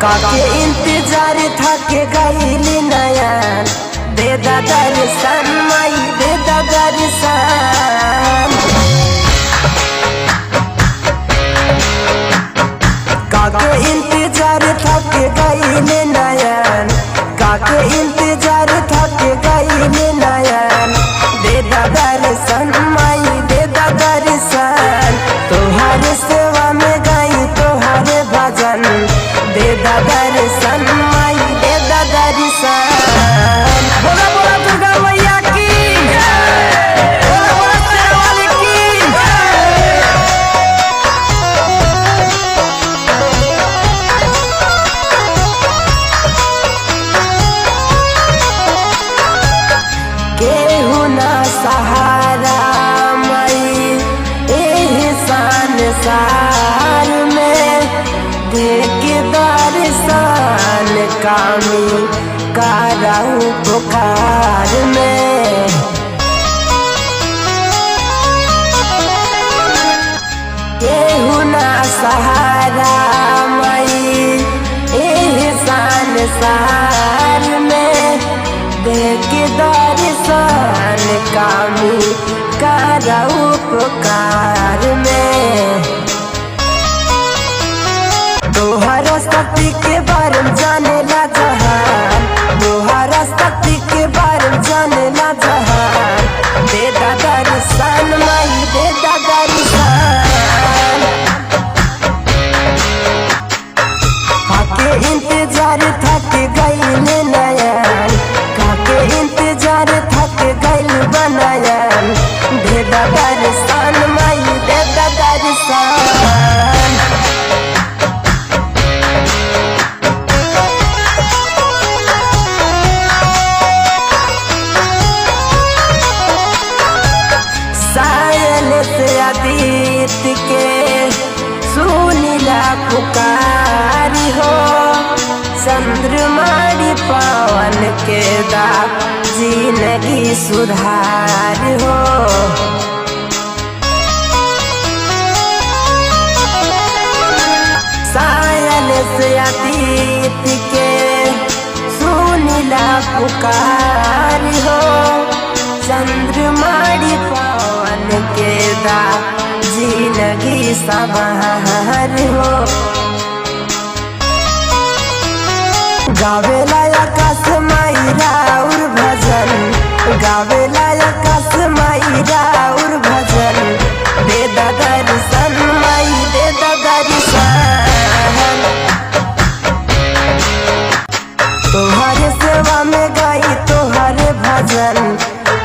काके इंतजार थके गईली नयन दे दर्शन माई दे दर्शन। काके इंतजार थके गईली नयन काके इंतजार थके गईली नयन दे दर्शन माई दे दर्शन। तोहरे सेवा में गई तोहरे भजन दे दर्शन माई दे दर्शन। बोला बोला दुर्गा मैया की बोला बोला शेरावाली की। केहू ना सहारा मई एहसान सार में देख दर्शन कामी कराऊ पुकार में। केहू ना सहारा मई एहसान सार में देख दर्शन कामी कराऊ पुकार में। तोहरा शक्ति के बारे में जाने ला जहान तोहरा शक्ति के बारे में जाने ला जहान दे दर्शन माई दे दर्शन। काके इंतजार थक गईल नयन काके इंतजार थक गईल बनयन दे दर्शन माई दे दर्शन। सायल से अतीत के सुनीला पुकारी हो चंद्रमाड़ी पावन के दा जिंदगी सुधार हो। सायल से अतीत के सुनीला पुकारी हो चंद्रमाड़ी पावन के दा जिंदगी सवार हो। गावेला आकाश माई राउर भजन गावेला आकाश माई राउर भजन दे दर्शन माई दे दर्शन। तोहरे सेवा में गई तोहरे भजन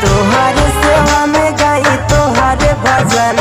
तोहरे सेवा में गई तोहरे भजन